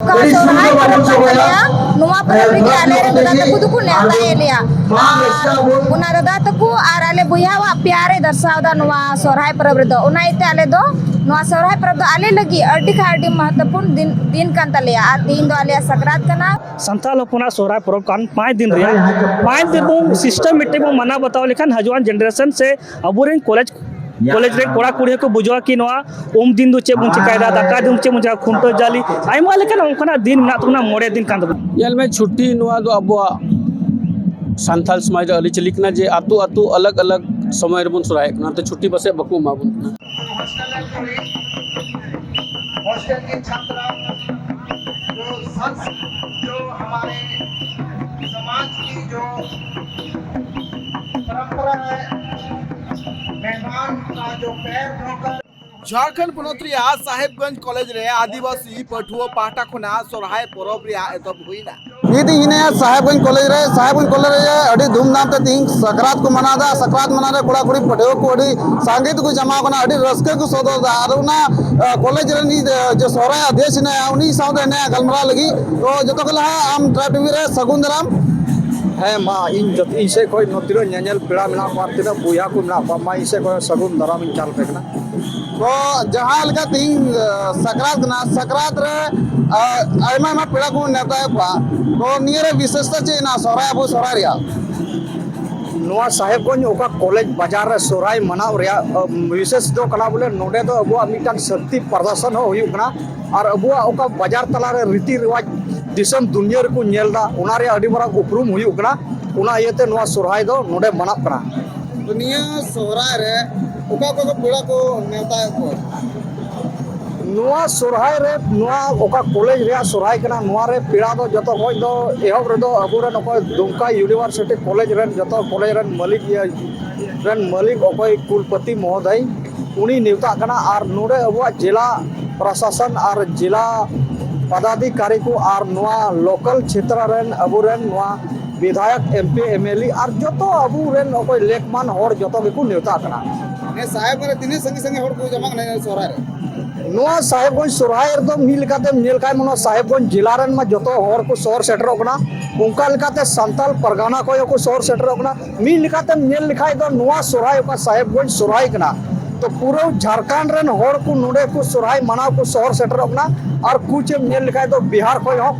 का सोहराय परब kan taleya nuwa परब rigi ale re dada taku duku neata eleya una dada taku ar ale buya wa pyare darsawda nuwa sohraय परब redo una ite ale do nuwa sohraय परब do ale lagi adi kha adi mahattapurn din kan taleya ar din do ale sakrat kana Santhal होपना Sohrai परब कान 5 दिन रे 5 दिन बो systematic बो मना बताव लेखान हजुआन जनरेशन से अबुरेन कॉलेज रे कोड़ा कुड़ी को बुझवा कि नवा ओम दिन दो चे बुन चिकायदा दाका दिन चे मुजा खुंटो जाली आइमा लेखान ओंकना दिन मेना तुना मोड़े दिन कान यल में छुट्टी नुआ दो अब संथाल समाज अली चलिकना जे आतु आतु अलग अलग समय रे बुन सुराय ना तो छुट्टी बसे बकु माबुन हॉस्टल के छात्रा जो हमारे समाज की जो परंपरा है मेहमान का जो पैर धोकर झारखंड पुनोत्रिया साहेबगंज कॉलेज रे आदिवासी पठुआ पाटा खुना सोहराय परब रे एतब हुईना नीति हिने साहेबगंज कॉलेज रे अड़ी धूमधाम ते तीन सकरात को मनादा सकरात मनारे कोड़ा कुड़ी पढ़ेव को अड़ी संगीत को जमा कोना अड़ी रस्के को सदो दारुना कॉलेज रे जो सोहराय अध्यक्ष ने उनी साउदे ने गलमरा लगी तो जतो कला आम ट्राइब रे सगुन दराम है माँ इन जत इसे कोई नतिरो न्यान्यल पेड़ा मिला पार्टीना बुया को मिला पा माँ इसे कोई सगुन दराम इन चाल फेकना तो जहाँ लगा तीन सकरात रे आयमा मा पेड़ा को नेता है पा तो नियर विशेषता चे ना सोहराय अबो सोहराय रिया नोआ साहेबगंज ओका कॉलेज बाजार रे सोहराय मनाव रिया विशेष दो कला बोले नोडे दो अबो मिटान शक्ति प्रदर्शन हो हुई कना और अबो ओका बाजार तला रे रीति रिवाज दिसम दुनिया रे को नेलदा उना रे अडी बरा उपरुम हुई कना उना येते नोआ सोहराय दो नोडे मनाव कना दुनिया सोहराय रे ओका को पेड़ा को नेता है को नोआ सोहराय रे नोआ ओका कॉलेज रे सोहराय कना नोआ रे पेड़ा दो जतो होय दो एहब रे दो अबो रे नको दुमका यूनिवर्सिटी कॉलेज रे जतो कॉलेज रे मालिक ओकोय कुलपति महोदय उनी नेवता कना आर नोडे अबो जिला प्रशासन और जिला पदाधिकारी को और नोआ लोकल क्षेत्र रेन अबो रेन नोआ विधायक एमपी एमएलए और जतो अबो रेन ओकोय लेखमान होर जतो के को नेवता कना ने साहेब रे तिने संगे संगे होड़ को जमा नै सोहराय रे नोआ साहेबगंज सोहराय रे दो मिल काते नेल काय मनो साहेबगंज जिला रेन मा जतो होर को शहर सेटर कना उनका लेकाते संताल परगना को शहर सेटर कना मिल काते नेल लिखाय दो नोआ सोहराय का साहेबगंज सोहराय कना तो पूरा झारखंड रेन होड़ को नोडे को सोहराय मनाव को शहर सेटर कना और कुछ नेल लिखाय दो बिहार को हो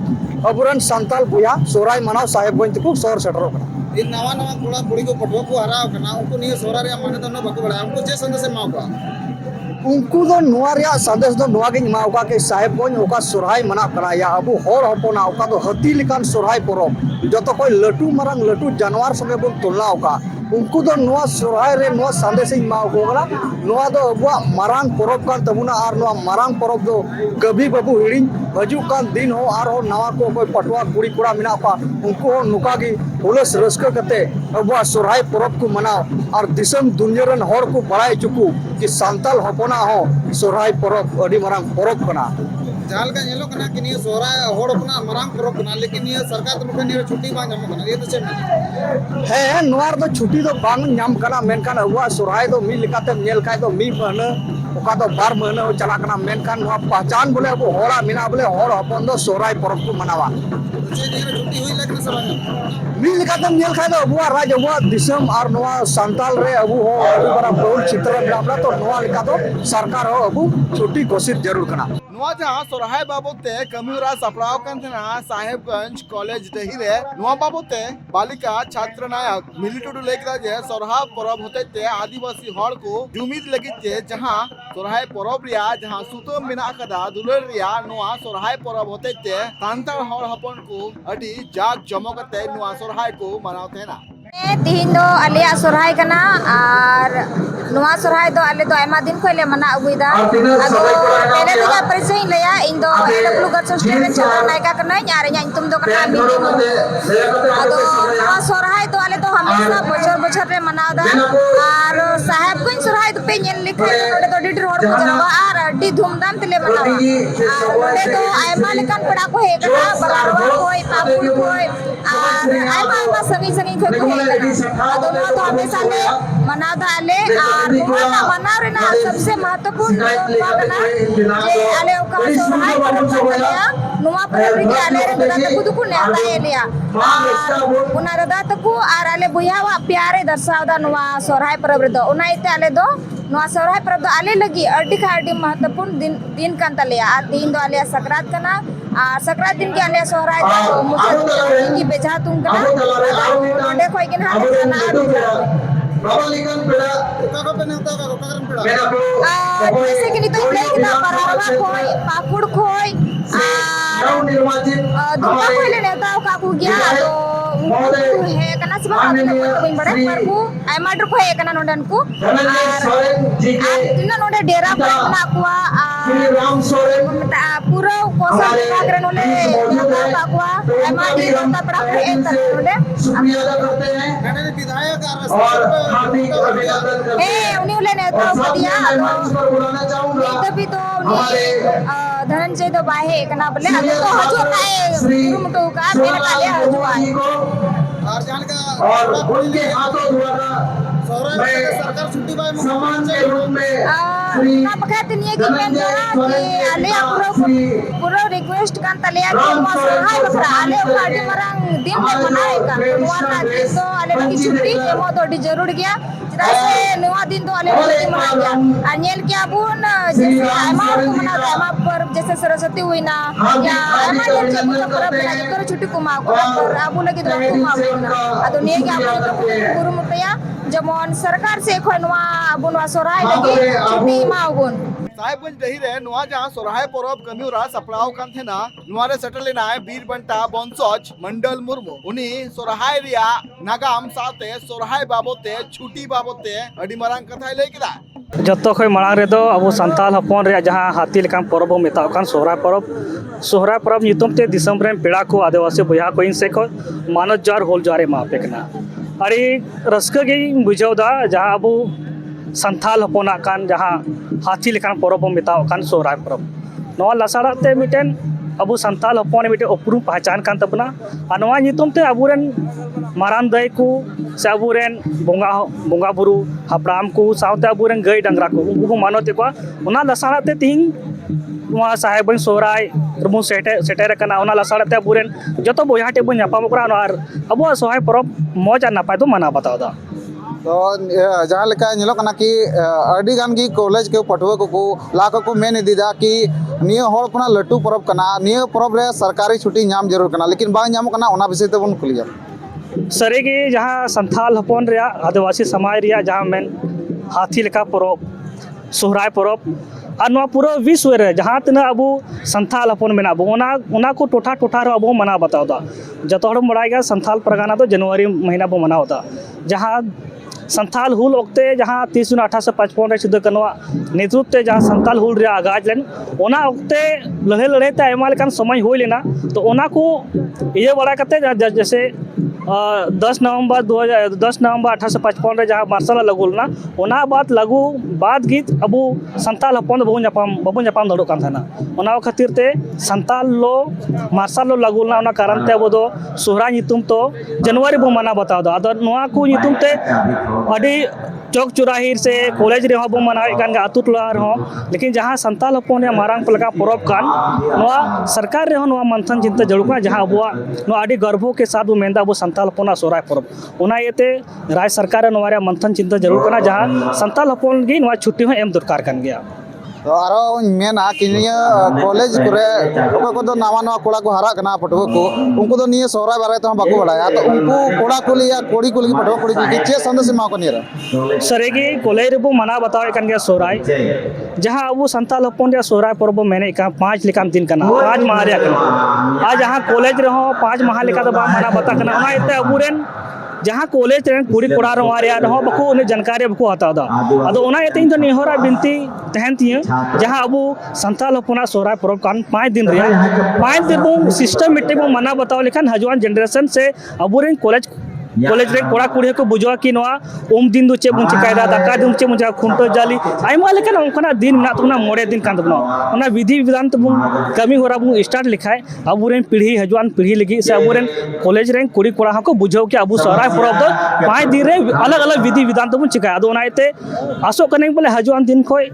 अबुरन संताल बुया सोहराय मनाव साहेबगंज को शहर सेटर कना इन नवा नवा कोड़ा कुड़ी को पटवा को हराव कना उनको निये सोहराय रे माने तो न बको बड़ा उनको जे संदेश माव का उनको दो नोआ रे संदेश दो नोआ के माव का के साहेबगंज ओका सोहराय मना करा या अबु होर होपना ओका दो हती लिकान सोहराय परब जतो कोई लटू मरंग लटू जानवर संगे बन तुलना ओका उनको दो नोआ सोहराय रे नोआ संदेश माव को गला नोआ दो अबुआ मरांग परब कान तबुना और नोआ मरांग परब दो कभी बाबू हिड़िंग हजू कान दिन हो और हो नवा को कोई पटवा कुड़ी कुड़ा मिना पा उनको हो नुका की हुलस रस्का कते अबुआ सोहराय परब को मनाव और दिसम दुनिया रन होर को बड़ाई चुकू कि संताल होपना हो सोहराय परब अडी मरांग परब कना जाल का नेलो कना कि निये सोहराय होड़ अपना मरांग परब कना लेकिन ये सरकार तो निये छुट्टी बा जमा कना ये तो चेम है नोआर दो छुट्टी दो बांग नाम कना मेनकान अबुआ सोहराय दो मी लिकाते नेल काय दो मी महना ओका दो बार महना चला कना मेनकान नोआ पहचान बोले अब होड़ा मिना बोले होड़ अपन दो सोहराय परब को मनावा छुट्टी हुई लेकिन सब मी लिकाते नेल काय दो अबुआ राज अबुआ दिसम और नोआ संताल रे अबु हो अबु बरा बहुल चित्र मिला तो नोआ लिका दो सरकार हो अबु छुट्टी घोषित जरूर कना नुआ जहां सोहराय बाबते कमिरा सपड़ाव कान थे साहेबगंज कॉलेज रही रे नुआ बाबते बालिका छात्र नायक मिलिटरी लेकरा जे सोहराय परब होते ते आदिवासी हड़ को जुमिद लगी जे जहां सोहराय परब रिया जहां सुतो मिना कदा दुलर रिया नुआ सोहराय परब होते ते तांताल हड़ हपन को अडी जाग जमकते नुआ सोहराय को मनावते ना तिहिन दो आलिया सोहराय कना और नुआ सोहराय दो आले दो आयमा दिन खोले मना अगुइदा आदो पहले तो का परिचय लया इन दो एडब्ल्यू गर्ल्स हॉस्टल में चला नायका कना यार या तुम दो कना बिनी आदो नुआ सोहराय दो आले दो हमेशा बछर बछर रे मनादा और साहेबगंज सोहराय दो पे नेल लिखे नोडे दो डिडर होड़ को जरवा और अड्डी धूमधाम तले मनावा और नोडे दो आयमा लेकान पड़ा को हे कना बराबर कोई पापुल कोई और आयमा संगी संगी को अदो नवा तो हमेशा ले मनादा आले और नवा ना मनाव रेना सबसे महत्वपूर्ण नवा कना जे आले ओका सोरहाय परब कनया नवा परब रे आले रे दादा तकु दुकु नेता एलिया उना दादा तकु और आले बुयावा प्यारे दर्शावदा नवा सोरहाय परब रे दो उना इते आले दो नवा सोरहाय परब दो आले लगी अड्डी खा अड्डी महत्वपूर्ण दिन कान तलिया आ दिन दो आले सकरात कना आ सकरात दिन के आले सोहराय दो मुझे की बेजा तुम कना नडे कोई के ना जैसे कि नितो इले कि बराबर कोई पाकुड़ कोई दुर्गा कोई ले नेता काकू गया तो है कना सब आदमी कोई बड़े पर को आई माटर को है कना नोडन को तिना नोडे डेरा पर ना कुआ पूरा कोसा करे नोले काकुआ आई माटी नोता पड़ा है नोडे विधायक ए उन्हीं उले नेता को दिया तो भी तो धनंजय तो बाहे कना बोले तो हजू काए गुरुमुटो का मेरे काले हजू आए और जान का और उनके हाथों द्वारा सरकार छुट्टी बाय सम्मान के रूप में ना पकाते नहीं कि मैं कि आले पूरा रिक्वेस्ट कान तलिया कि मो सहाय बकरा आले काटे मरंग दिन में बनाए का नवा दिन तो आले की छुट्टी मो तो जरूर गया जैसे नवा दिन तो आले की मना गया अनियल के अबुन जैसे आमा को मना आमा पर जैसे सरस्वती हुई ना या आमा के परब लगे तो छुट्टी को मा को पर अबु लगी तो को मा अदो ने के अबु गुरु मुतया जमन सरकार से खोनवा अबुन सोराय लगे छुट्टी मा अबुन साहेबगंज दही रे नुआ जहां सोरहाय परब कमिउरा सपड़ाव कान थेना नुआ रे सेटल नाय बीर बंटा बंसज मंडल मुर्मू उनी सोरहाय रिया नागाम साथे सोरहाय बाबते छुट्टी बाबते अडी मरांग कथाय लay किदा जतो खय मांग रे दो अब संताल हपन रे जहां हाथी लेकान परब मेताव कान सोहराय परब नितुम ते दिसम रे पेड़ा को आदिवासी बया को इन से को मानव जार होल जारे मा पेकना अरे रस्क गे बुझावदा जहां अब संथाल हपना कान जहां हाथी लेकान परब मेताव कान सोहराय परब नवा लसाड़ा ते मिटेन अब संताल हपन मिटे उपरू पहचान कान तबना आ नवा नितुम ते अबुरेन मारान दय को से अबुरेन बोंगा बुरु हापड़ाम को सावते अबुरेन गई डंगरा को उनको मानते को उना लसाड़ा ते तिंग नवा साहेबन सोहराय रमु सेटेर कना उना लसाड़ा ते अबुरेन जतो बोयाटे बन नापाम करा और अब सोहराय परब मौज आ नापाय तो मना बतावदा तो जहाँ लेका निलो कना कि अड़ी गान की कॉलेज के पठुआ को लाख को मेन इदीदा कि नियो होड़ कना लट्टू परब कना नियो परब रे सरकारी छुट्टी नाम जरूर कना लेकिन बांग नाम कना ओना विषय ते बन खुलिया सरेगे जहाँ संथाल हपन रे आदिवासी समाज रे जहाँ मेन हाथी लेका परब सोहराय परब और नवा पूरा विश्व रे जहाँ तना अब संथाल हपन मेना उना को टोठा टोठा रे अब मना बतावदा जतो हड़ बड़ाई गया संथाल परगाना तो जनवरी महीना बो मनावदा जहाँ संथाल हुल ओक्ते जहाँ 30 जून 1855 रे सिदो कनवा नेतृत्व जहाँ संथाल हुल रे आगाज लेन ओना ओक्ते लड़े ते आयमा लेकान समय होय लेना तो ओना को ये बड़ा कते जैसे 10 नवंबर 1855 रे जहाँ मार्शल लगुलना ओना बात लागू बाद गीत अबू संताल हपन बाबू जापाम दौड़ कान थाना ओना खातिर ते संताल लो मार्शल लो लगुलना ओना कारण ते अब दो सोहराय नितुम तो जनवरी बो मना बताव दो अदर नोआ को नितुम ते अडी चौक चुराही से कॉलेज रे बो मनावे कान गा अतु टोला रे लेकिन जहाँ संताल हपन या मारांग पलका परब कान नोआ सरकार रे नोआ मंथन चिंता जरूर जहाँ अबुआ नोआ अडी गर्व के साथ मेंदा अब संताल हपना सोहराय परब ओना येते राज्य सरकार नोआ मंथन चिंता जरूर करना जहाँ संताल हपन गी नोआ छुट्टी हो एम दरकार कान गया तो आरो मेना कि निया कॉलेज करे को तो नवा नवा कोड़ा को हरा कना पटवा को उनको तो निया सोहराय बारे तो बाको बड़ाया तो उनको कोड़ा को लिया कोड़ी को पटवा कोड़ी की चे संदेश मा को निरा सरेगी कॉलेज रे बो मना बतावे कान गया सोहराय जहाँ अब संताल हपन रे सोहराय परब मेने का 5 लेकान दिन कना 5 माह रे कना आज जहाँ कॉलेज रे हो 5 माह लेका तो बा मना बता कना ओना एते अबुरेन जहाँ कॉलेज रे कुड़ी कोड़ा रे बको उन्हें जानकारी बको हतादा अदो ओना एते इन तो निहोरा बिनती तहन तिया जहाँ अब संताल हपना सोहराय परब कान 5 दिन रे 5 दिन बो सिस्टमेटिक बो मना बताव लेखान हजवान जनरेशन से अबुरेन कॉलेज कॉलेज रे कोड़ा कुड़ी को बुझवा कि नवा उम दिन दो चे बुन चिकायदा दाका दिन चे बुन खुंटो जाली आइमा लेकिन उनका दिन ना तुना मोड़े दिन कान तबनो ओना विधि विधान तबुन कमी होरा बुन स्टार्ट लिखाय अबुरेन पीढ़ी हजुआन पीढ़ी लगी से अबुरेन कॉलेज रे कुड़ी कोड़ा को बुझाव कि अबु सोहराय परब दो 5 दिन रे अलग अलग विधि विधान तबुन चिकाय अदो ओनाइते आसो कने बोले हजुआन दिन खोय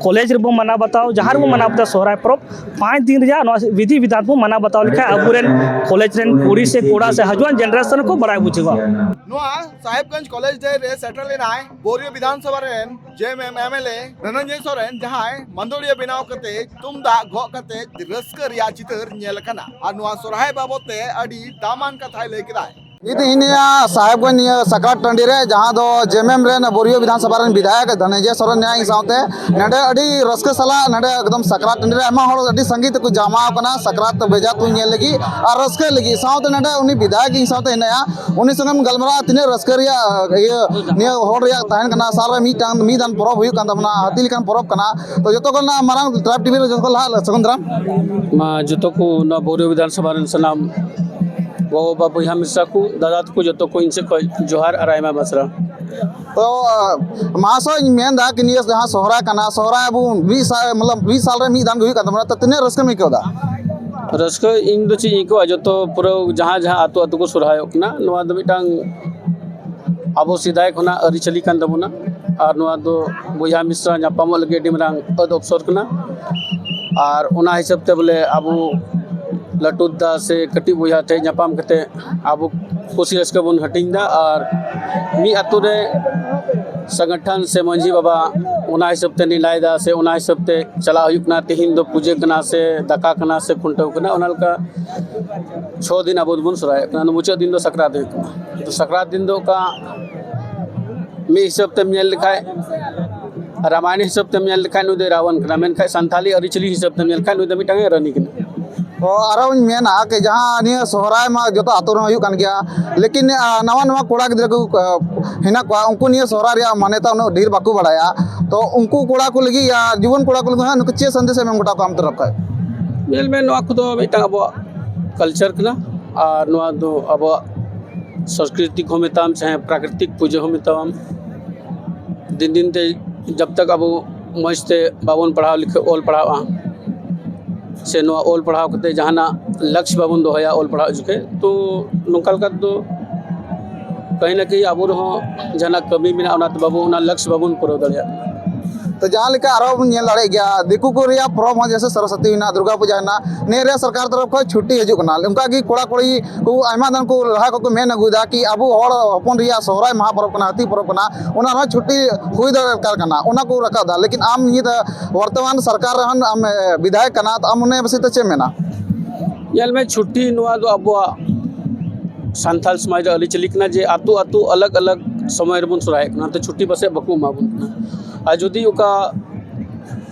कॉलेज रे बो मना बताओ जहार बो मना बता सोहराय परब 5 दिन रे विधि विधान बो मना बताओ लिखा अबुरेन कॉलेज रे कुड़ी से कोड़ा से हजुआन जनरेशन को बड़ाय बुझवा नुआ साहेबगंज कॉलेज डे रे सेटल लेनाय बोरियो विधानसभा रेन जेएमएम एमएलए धनंजय सोरेन जहां मंदोड़िया बनाव कते तुमदा गो कते रस्कर रिया चितर नेल कना आ नुआ सोरहाय बाबते अडी दामान कथाय ले किदाय साहेबगंज सकरात टंडी रे जहाँ दो जेएमएम रेन बोरियो विधानसभा रेन विधायक धनंजय सोरेन न्याय सावते नडे अडी रस्क सला नडे एकदम सकरात टंडी रे आमा हर अडी संगीत को जामा कना सकरात बेजा तु नेल लगी और रस्क लगी सावते नडे उनी विधायक इन सावते नया उनी संगम गलमरा तिने रस्क रिया निया हर रिया ताहन कना साल रे मी दान परब हुयु कान तमना हाती लिकन परब कना तो जतो कना मारांग ट्राइब टीवी रे जतो ला सगुंद्राम मा जतो को न बोरियो विधानसभा रेन सनाम वो बाबू यहाँ मिश्रा को दादा को जो को इनसे जोहार आरायमा मसरा तो महाशय मेन दा कि निया जहाँ सोहरा कना सोहरा अबु 20 साल मतलब 20 साल रे मी दान हुई कदम त तने रस्क में क्यों दा रस्क इन दो चीज को जो तो पूरा जहाँ जहाँ आतु आतु को सुरहाय ओकना नवा दो मिटांग अबो सिदाय खना अरि चली कान दबुना और नवा दो बुया मिश्रा नापाम लगे डिमरांग अद अवसर कना और ओना हिसाब ते बोले अबु लटुदा से कटी बुया थे नापाम कते अबु खुशी रस्क बन हटिंदा और मी आतु रे संगठन से मंझी बाबा ओना हिसाब ते निलायदा से ओना हिसाब ते चला हुयुकना तिहिन दो पूजे कना से दका कना से खुंटो कना ओनालका 6 दिन अबुद बन सुराय कना मुचे दिन दो सकरात हुयुकना तो सकरात दिन दो का मी हिसाब ते मेल लिखाय रामायण हिसाब ते मेल लिखाय नु दे रावण कना मेन खाय संथाली अरिचली हिसाब ते मेल खाय नु दे मिटांगे रनी कना तो आरो मेना के जहाँ निया सोहराय मा जो आतो हुई कान गया लेकिन नवा नवा कोड़ा गिद्रा को हिना को उनको निया सोहरा रिया मान्यता उन ढेर बाकू बड़ाया तो उनको कोड़ा को लगी या जीवन कोड़ा को लगी नुक चे संदेश में गोटा काम तरफ का मेल में नवा को दो मिटा अब कल्चर कना और नवा दो अब संस्कृति को मिताम चाहे प्राकृतिक पूजा हो मिताम दिन दिन ते जब तक अब मस्ते बाबन पढ़ाओ लिखे ओल पढ़ावा से नो ओल पढ़ाव करते जहाना लक्ष्य बाबन दोहया ओल पढ़ाव जुके तो नोकल का तो कहीं ना कहीं आबू रहो जना कमी बिना उना तो बाबू उना लक्ष्य बाबन पूरा दड़िया तो जहाँ लेकर आरो नेल लड़े गया दिकू को रिया परब हो जैसे सरस्वती ना दुर्गा पूजा ना ने रे सरकार तरफ को छुट्टी हजू कना उनका की कोड़ा कोड़ी को आयमा दान को लहा को मेन अगुदा कि अबू हर अपन रिया सोहराय महापर्व कना हाथी पर्व कना उना छुट्टी हुई दरकार कना उना को रखा दा लेकिन आम ये वर्तमान सरकार रहन आम विधायक कना तो आम उन्हें बस चे मेना यल में छुट्टी नुआ दो अब सान्थाल समाज अली चलिकना जे आतु आतु अलग अलग समय बन सुराय कना तो छुट्टी बसे बकू माबुन आ जुदी उका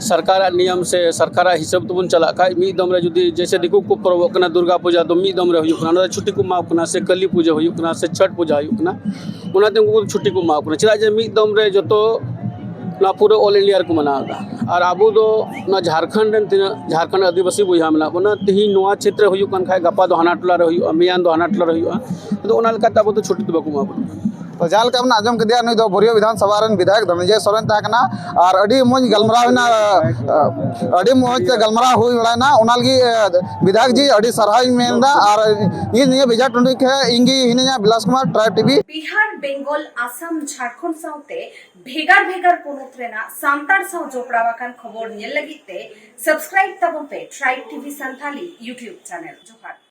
सरकार नियम से सरकार हिसाब तो बन चला का मी दम रे जुदी जैसे दिकू को पर्व कना दुर्गा पूजा तो मी दम रे हुयु कना छुट्टी को माव कना से कली पूजा हुयु कना से छठ पूजा हुयु कना उनाते उनको छुट्टी को माव कना चला जे मी दम रे जो तो ना पूरे ऑल इंडिया को मनादा और आबू दो ना झारखंड झारखंड आदिवासी बुझा मना बना तिही नोआ क्षेत्र हुयु कन खाय गपा दो हाना टोला रे हुयु अमियान दो हाना टोला रे हुयु तो ओना लका ताबो तो छुट्टी तो बकु माव तो जाल के अपना आजम के दिया नहीं तो बोरियो विधानसभा रेन विधायक धनंजय सोरेन ताकना और अडी मोज गलमराव ना अडी मोज गलमराव हुई बड़ाना उना लगी विधायक जी अडी सरहाई मेनदा और ये निया बेजा टुंडी के इंगी हिनेया बिलास कुमार ट्राइब टीवी बिहार बेंगल आसाम झारखंड साउते भेगार भेगार पोनत रेना सांतार साउ जोपड़ावाकान खबर नेल लगिते सब्सक्राइब तबन पे tribe TV Santhali YouTube channel जोहार।